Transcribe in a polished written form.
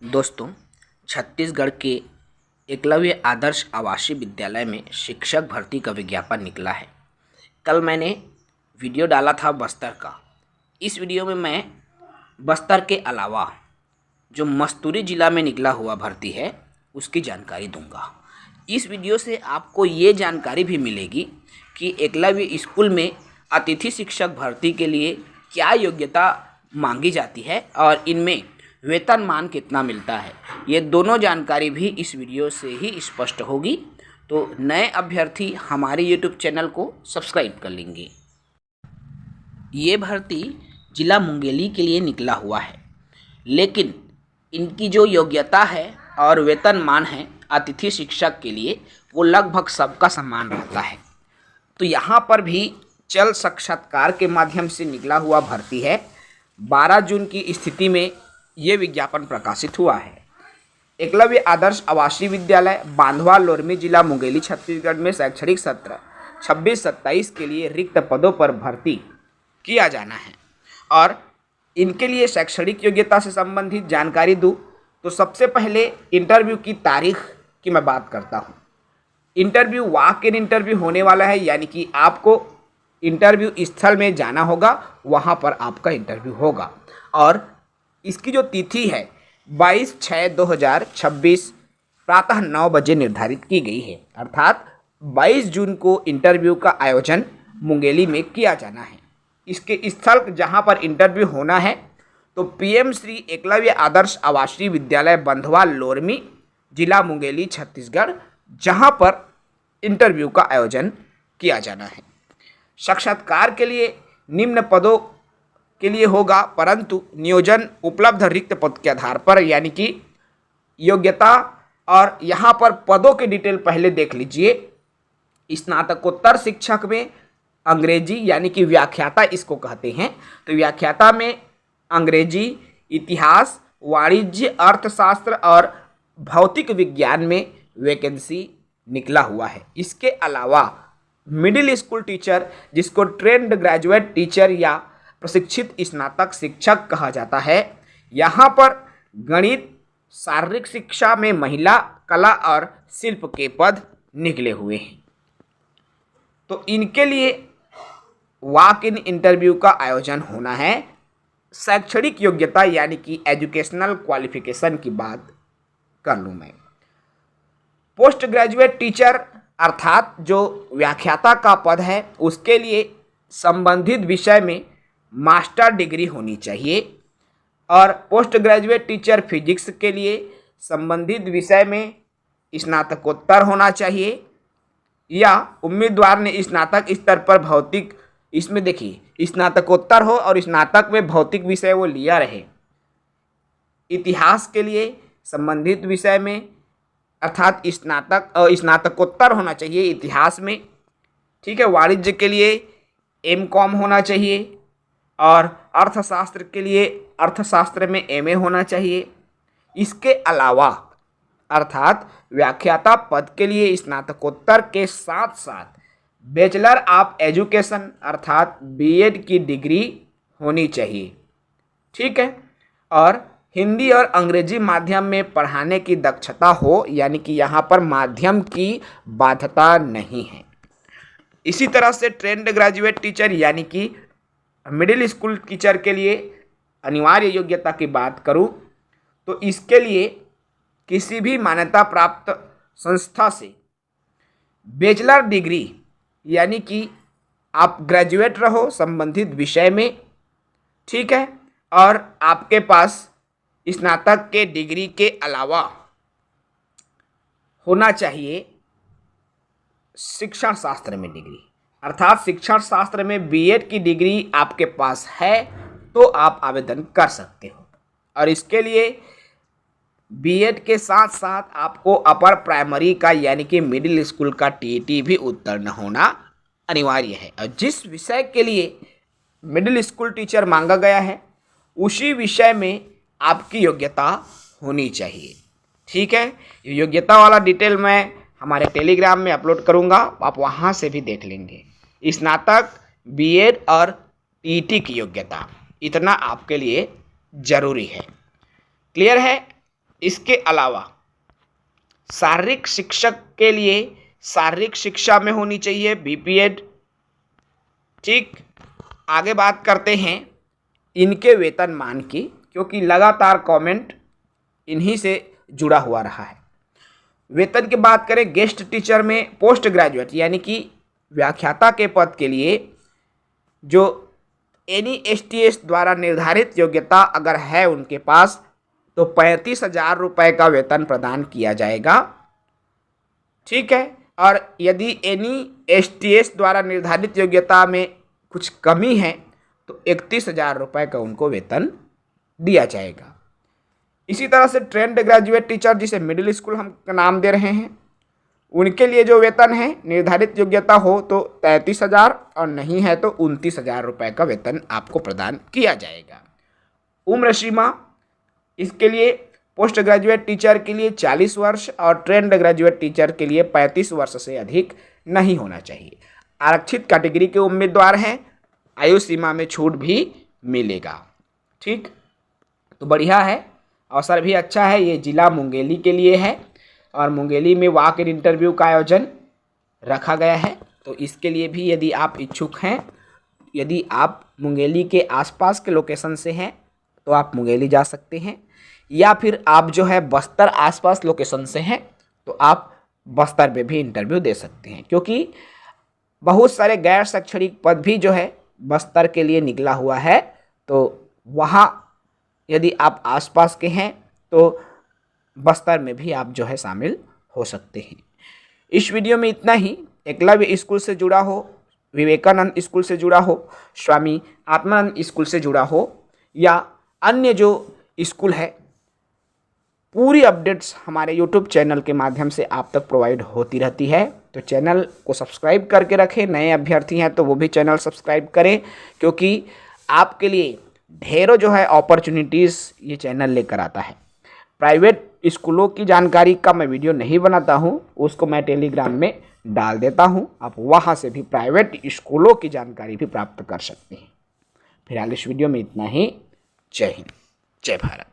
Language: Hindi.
दोस्तों, छत्तीसगढ़ के एकलव्य आदर्श आवासीय विद्यालय में शिक्षक भर्ती का विज्ञापन निकला है। कल मैंने वीडियो डाला था बस्तर का। इस वीडियो में मैं बस्तर के अलावा जो मस्तूरी ज़िला में निकला हुआ भर्ती है उसकी जानकारी दूंगा। इस वीडियो से आपको ये जानकारी भी मिलेगी कि एकलव्य स्कूल में अतिथि शिक्षक भर्ती के लिए क्या योग्यता मांगी जाती है और इनमें वेतनमान कितना मिलता है। ये दोनों जानकारी भी इस वीडियो से ही स्पष्ट होगी। तो नए अभ्यर्थी हमारे YouTube चैनल को सब्सक्राइब कर लेंगे। ये भर्ती जिला मुंगेली के लिए निकला हुआ है, लेकिन इनकी जो योग्यता है और वेतनमान है अतिथि शिक्षक के लिए वो लगभग सबका समान रहता है। तो यहाँ पर भी चल साक्षात्कार के माध्यम से निकला हुआ भर्ती है। 12 जून की स्थिति में ये विज्ञापन प्रकाशित हुआ है। एकलव्य आदर्श आवासीय विद्यालय बांधवा लोरमी जिला मुंगेली छत्तीसगढ़ में शैक्षणिक सत्र 26-27 के लिए रिक्त पदों पर भर्ती किया जाना है और इनके लिए शैक्षणिक योग्यता से संबंधित जानकारी दूँ तो सबसे पहले इंटरव्यू की तारीख की मैं बात करता हूँ। इंटरव्यू वॉक इन इंटरव्यू होने वाला है, यानी कि आपको इंटरव्यू स्थल में जाना होगा, वहाँ पर आपका इंटरव्यू होगा और इसकी जो तिथि है 22/6/2026 प्रातः 9 बजे निर्धारित की गई है। अर्थात 22 जून को इंटरव्यू का आयोजन मुंगेली में किया जाना है। इसके स्थल जहां पर इंटरव्यू होना है तो पीएम श्री एकलव्य आदर्श आवासीय विद्यालय बंधवा लोरमी जिला मुंगेली छत्तीसगढ़, जहां पर इंटरव्यू का आयोजन किया जाना है। साक्षात्कार के लिए निम्न पदों के लिए होगा, परंतु नियोजन उपलब्ध रिक्त पद के आधार पर, यानी कि योग्यता और यहाँ पर पदों के डिटेल पहले देख लीजिए। स्नातकोत्तर शिक्षक में अंग्रेजी यानी कि व्याख्याता इसको कहते हैं, तो व्याख्याता में अंग्रेजी, इतिहास, वाणिज्य, अर्थशास्त्र और भौतिक विज्ञान में वैकेंसी निकला हुआ है। इसके अलावा मिडिल स्कूल टीचर, जिसको ट्रेंड ग्रेजुएट टीचर या प्रशिक्षित स्नातक शिक्षक कहा जाता है, यहाँ पर गणित, शारीरिक शिक्षा में महिला, कला और शिल्प के पद निकले हुए हैं। तो इनके लिए वॉक इन इंटरव्यू का आयोजन होना है। शैक्षणिक योग्यता यानी कि एजुकेशनल क्वालिफिकेशन की बात कर लूँ मैं। पोस्ट ग्रेजुएट टीचर अर्थात जो व्याख्याता का पद है उसके लिए संबंधित विषय में मास्टर डिग्री होनी चाहिए और पोस्ट ग्रेजुएट टीचर फिजिक्स के लिए संबंधित विषय में स्नातकोत्तर होना चाहिए या उम्मीदवार ने स्नातक स्तर पर भौतिक, इसमें देखिए स्नातकोत्तर हो और स्नातक में भौतिक विषय वो लिया रहे। इतिहास के लिए संबंधित विषय में अर्थात स्नातकोत्तर होना चाहिए इतिहास में, ठीक है। वाणिज्य के लिए M.Com होना चाहिए और अर्थशास्त्र के लिए अर्थशास्त्र में MA होना चाहिए। इसके अलावा अर्थात व्याख्याता पद के लिए स्नातकोत्तर के साथ साथ बैचलर ऑफ एजुकेशन अर्थात B.Ed की डिग्री होनी चाहिए, ठीक है। और हिंदी और अंग्रेजी माध्यम में पढ़ाने की दक्षता हो, यानी कि यहाँ पर माध्यम की बाध्यता नहीं है। इसी तरह से ट्रेंड ग्रेजुएट टीचर यानी कि मिडिल स्कूल टीचर के लिए अनिवार्य योग्यता की बात करूं तो इसके लिए किसी भी मान्यता प्राप्त संस्था से बैचलर डिग्री, यानी कि आप ग्रेजुएट रहो संबंधित विषय में, ठीक है, और आपके पास स्नातक के डिग्री के अलावा होना चाहिए शिक्षण शास्त्र में डिग्री, अर्थात शिक्षण शास्त्र में B.Ed की डिग्री आपके पास है तो आप आवेदन कर सकते हो। और इसके लिए B.Ed के साथ साथ आपको अपर प्राइमरी का यानी कि मिडिल स्कूल का TET भी उत्तीर्ण होना अनिवार्य है। और जिस विषय के लिए मिडिल स्कूल टीचर मांगा गया है उसी विषय में आपकी योग्यता होनी चाहिए, ठीक है। योग्यता वाला डिटेल मैं हमारे टेलीग्राम में अपलोड करूंगा, आप वहां से भी देख लेंगे। स्नातक, B.Ed और TET की योग्यता, इतना आपके लिए ज़रूरी है। क्लियर है? इसके अलावा शारीरिक शिक्षक के लिए शारीरिक शिक्षा में होनी चाहिए बीपीएड। ठीक, आगे बात करते हैं इनके वेतनमान की, क्योंकि लगातार कमेंट इन्हीं से जुड़ा हुआ रहा है। वेतन की बात करें, गेस्ट टीचर में पोस्ट ग्रेजुएट यानी कि व्याख्याता के पद के लिए जो NESTS द्वारा निर्धारित योग्यता अगर है उनके पास, तो 35,000 रुपये का वेतन प्रदान किया जाएगा। ठीक है, और यदि NESTS द्वारा निर्धारित योग्यता में कुछ कमी है तो 31,000 रुपये का उनको वेतन दिया जाएगा। इसी तरह से ट्रेंड ग्रेजुएट टीचर, जिसे मिडिल स्कूल हम नाम दे रहे हैं, उनके लिए जो वेतन है निर्धारित योग्यता हो तो 33,000 और नहीं है तो 29,000 रुपये का वेतन आपको प्रदान किया जाएगा। उम्र सीमा इसके लिए पोस्ट ग्रेजुएट टीचर के लिए 40 वर्ष और ट्रेंड ग्रेजुएट टीचर के लिए 35 वर्ष से अधिक नहीं होना चाहिए। आरक्षित कैटेगरी के उम्मीदवार हैं, आयु सीमा में छूट भी मिलेगा। ठीक, तो बढ़िया है, अवसर भी अच्छा है। ये जिला मुंगेली के लिए है और मुंगेली में वॉक इन इंटरव्यू का आयोजन रखा गया है। तो इसके लिए भी यदि आप इच्छुक हैं, यदि आप मुंगेली के आसपास के लोकेशन से हैं तो आप मुंगेली जा सकते हैं, या फिर आप जो है बस्तर आसपास लोकेशन से हैं तो आप बस्तर में भी इंटरव्यू दे सकते हैं, क्योंकि बहुत सारे गैर शैक्षणिक पद भी जो है बस्तर के लिए निकला हुआ है। तो वहाँ यदि आप आसपास के हैं तो बस्तर में भी आप जो है शामिल हो सकते हैं। इस वीडियो में इतना ही। एकलव्य स्कूल से जुड़ा हो, विवेकानंद स्कूल से जुड़ा हो, स्वामी आत्मानंद स्कूल से जुड़ा हो या अन्य जो स्कूल है, पूरी अपडेट्स हमारे YouTube चैनल के माध्यम से आप तक प्रोवाइड होती रहती है। तो चैनल को सब्सक्राइब करके रखें। नए अभ्यर्थी हैं तो वो भी चैनल सब्सक्राइब करें, क्योंकि आपके लिए ढेरों जो है अपॉर्चुनिटीज़ ये चैनल लेकर आता है। प्राइवेट स्कूलों की जानकारी का मैं वीडियो नहीं बनाता हूँ, उसको मैं टेलीग्राम में डाल देता हूँ। आप वहाँ से भी प्राइवेट स्कूलों की जानकारी भी प्राप्त कर सकते हैं। फिलहाल इस वीडियो में इतना ही। जय हिंद, जय भारत।